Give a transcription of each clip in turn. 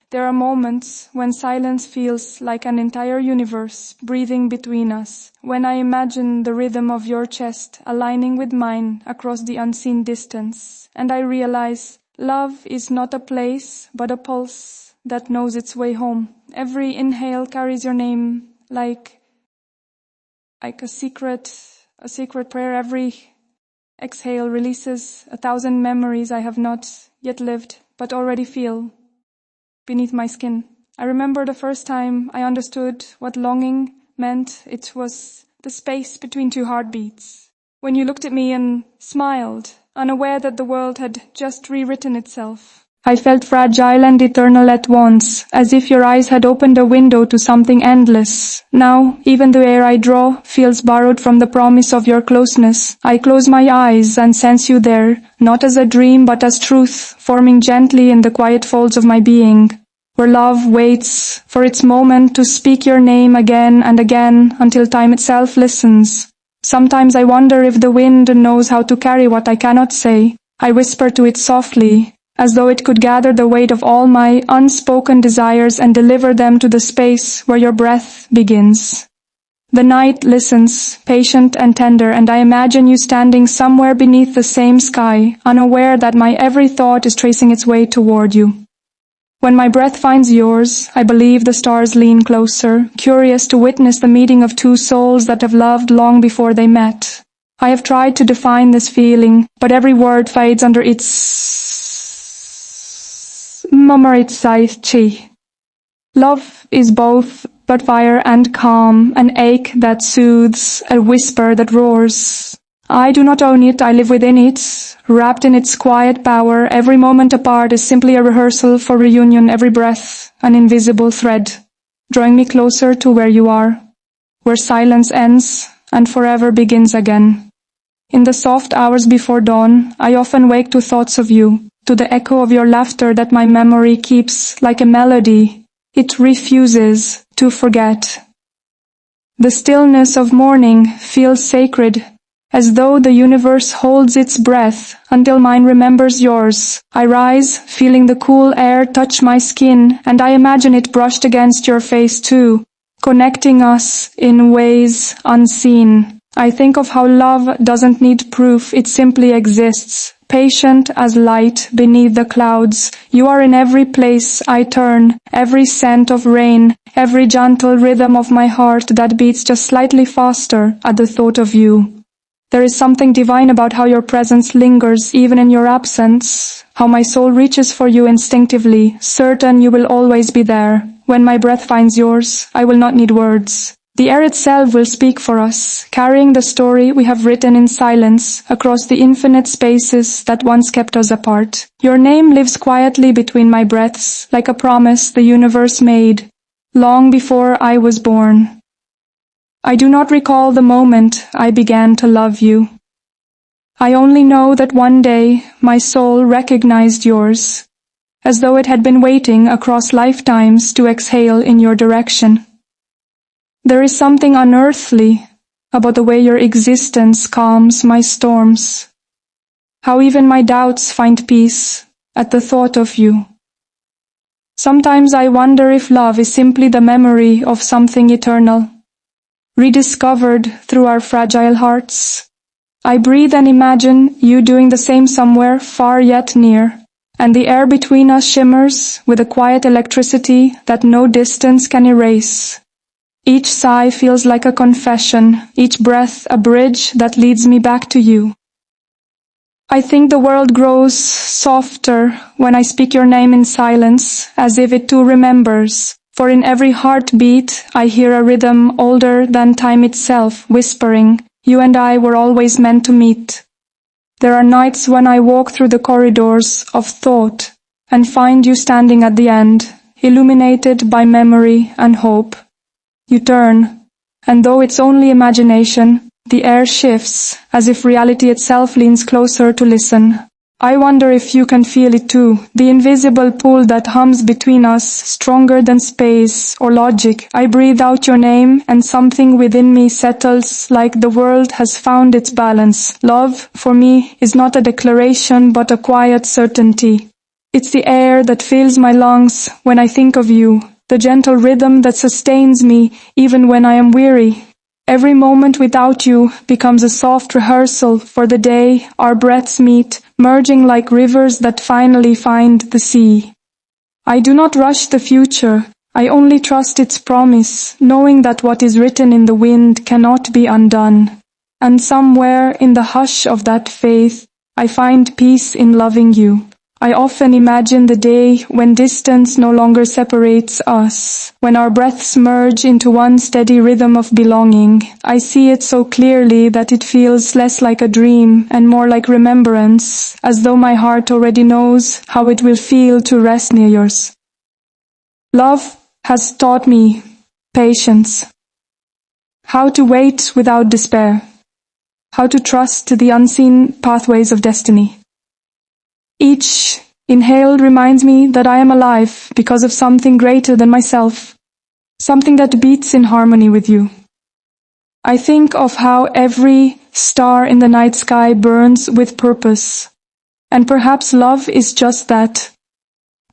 There are moments when silence feels like an entire universe breathing between us, when I imagine the rhythm of your chest aligning with mine across the unseen distance, and I realize love is not a place but a pulse that knows its way home. Every inhale carries your name like a secret prayer. Every exhale releases 1,000 memories I have not yet lived but already feel beneath my skin. I remember the first time I understood what longing meant. It was the space between two heartbeats. When you looked at me and smiled, unaware that the world had just rewritten itself. I felt fragile and eternal at once, as if your eyes had opened a window to something endless. Now, even the air I draw feels borrowed from the promise of your closeness. I close my eyes and sense you there, not as a dream but as truth, forming gently in the quiet folds of my being, where love waits for its moment to speak your name again and again until time itself listens. Sometimes I wonder if the wind knows how to carry what I cannot say. I whisper to it softly, as though it could gather the weight of all my unspoken desires and deliver them to the space where your breath begins. The night listens, patient and tender, and I imagine you standing somewhere beneath the same sky, unaware that my every thought is tracing its way toward you. When my breath finds yours, I believe the stars lean closer, curious to witness the meeting of two souls that have loved long before they met. I have tried to define this feeling, but every word fades under its chi. Love is both but fire and calm, an ache that soothes, a whisper that roars. I do not own it, I live within it, wrapped in its quiet power. Every moment apart is simply a rehearsal for reunion, every breath an invisible thread, drawing me closer to where you are, where silence ends and forever begins again. In the soft hours before dawn, I often wake to thoughts of you, to the echo of your laughter that my memory keeps like a melody. It refuses to forget. The stillness of morning feels sacred, as though the universe holds its breath until mine remembers yours. I rise, feeling the cool air touch my skin, and I imagine it brushed against your face too, connecting us in ways unseen. I think of how love doesn't need proof, it simply exists, patient as light beneath the clouds. You are in every place I turn, every scent of rain, every gentle rhythm of my heart that beats just slightly faster at the thought of you. There is something divine about how your presence lingers even in your absence, how my soul reaches for you instinctively, certain you will always be there. When my breath finds yours, I will not need words. The air itself will speak for us, carrying the story we have written in silence across the infinite spaces that once kept us apart. Your name lives quietly between my breaths, like a promise the universe made, long before I was born. I do not recall the moment I began to love you. I only know that one day my soul recognized yours, as though it had been waiting across lifetimes to exhale in your direction. There is something unearthly about the way your existence calms my storms, how even my doubts find peace at the thought of you. Sometimes I wonder if love is simply the memory of something eternal, rediscovered through our fragile hearts. I breathe and imagine you doing the same somewhere far yet near, and the air between us shimmers with a quiet electricity that no distance can erase. Each sigh feels like a confession, each breath a bridge that leads me back to you. I think the world grows softer when I speak your name in silence, as if it too remembers. For in every heartbeat I hear a rhythm older than time itself, whispering, you and I were always meant to meet. There are nights when I walk through the corridors of thought and find you standing at the end, illuminated by memory and hope. You turn, and though it's only imagination, the air shifts, as if reality itself leans closer to listen. I wonder if you can feel it too, the invisible pull that hums between us, stronger than space or logic. I breathe out your name, and something within me settles like the world has found its balance. Love, for me, is not a declaration but a quiet certainty. It's the air that fills my lungs when I think of you, the gentle rhythm that sustains me even when I am weary. Every moment without you becomes a soft rehearsal for the day our breaths meet, merging like rivers that finally find the sea. I do not rush the future, I only trust its promise, knowing that what is written in the wind cannot be undone. And somewhere in the hush of that faith, I find peace in loving you. I often imagine the day when distance no longer separates us, when our breaths merge into one steady rhythm of belonging. I see it so clearly that it feels less like a dream and more like remembrance, as though my heart already knows how it will feel to rest near yours. Love has taught me patience, how to wait without despair, how to trust the unseen pathways of destiny. Each inhale reminds me that I am alive because of something greater than myself, something that beats in harmony with you. I think of how every star in the night sky burns with purpose, and perhaps love is just that.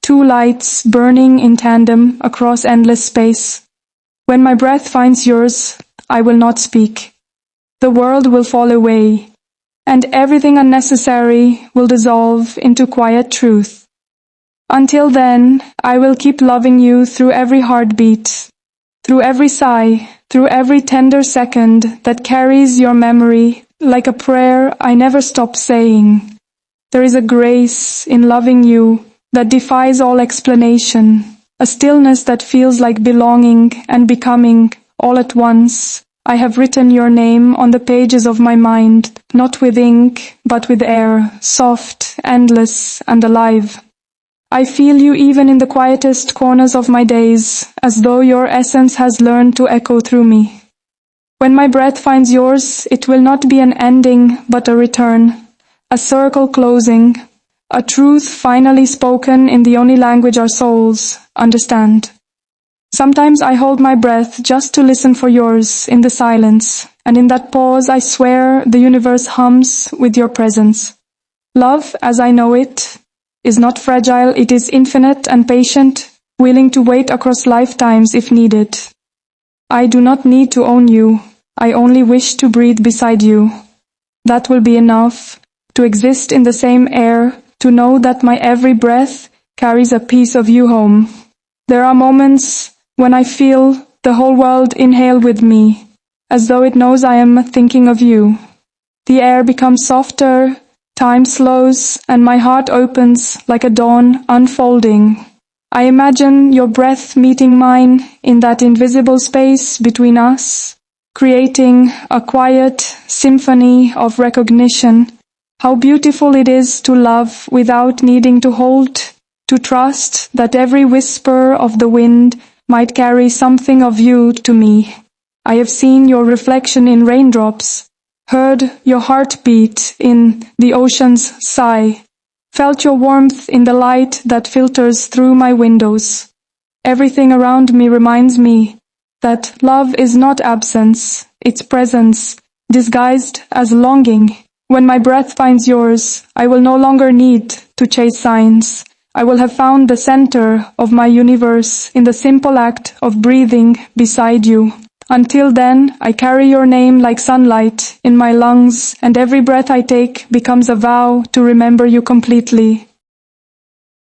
Two lights burning in tandem across endless space. When my breath finds yours, I will not speak. The world will fall away, and everything unnecessary will dissolve into quiet truth. Until then, I will keep loving you through every heartbeat, through every sigh, through every tender second that carries your memory like a prayer I never stop saying. There is a grace in loving you that defies all explanation, a stillness that feels like belonging and becoming all at once. I have written your name on the pages of my mind, not with ink, but with air, soft, endless, and alive. I feel you even in the quietest corners of my days, as though your essence has learned to echo through me. When my breath finds yours, it will not be an ending, but a return, a circle closing, a truth finally spoken in the only language our souls understand. Sometimes I hold my breath just to listen for yours in the silence, and in that pause I swear the universe hums with your presence. Love, as I know it, is not fragile, it is infinite and patient, willing to wait across lifetimes if needed. I do not need to own you, I only wish to breathe beside you. That will be enough, to exist in the same air, to know that my every breath carries a piece of you home. There are moments when I feel the whole world inhale with me, as though it knows I am thinking of you. The air becomes softer, time slows, and my heart opens like a dawn unfolding. I imagine your breath meeting mine in that invisible space between us, creating a quiet symphony of recognition. How beautiful it is to love without needing to hold, to trust that every whisper of the wind might carry something of you to me. I have seen your reflection in raindrops, heard your heartbeat in the ocean's sigh, felt your warmth in the light that filters through my windows. Everything around me reminds me that love is not absence, it's presence, disguised as longing. When my breath finds yours, I will no longer need to chase signs. I will have found the center of my universe in the simple act of breathing beside you. Until then, I carry your name like sunlight in my lungs, and every breath I take becomes a vow to remember you completely.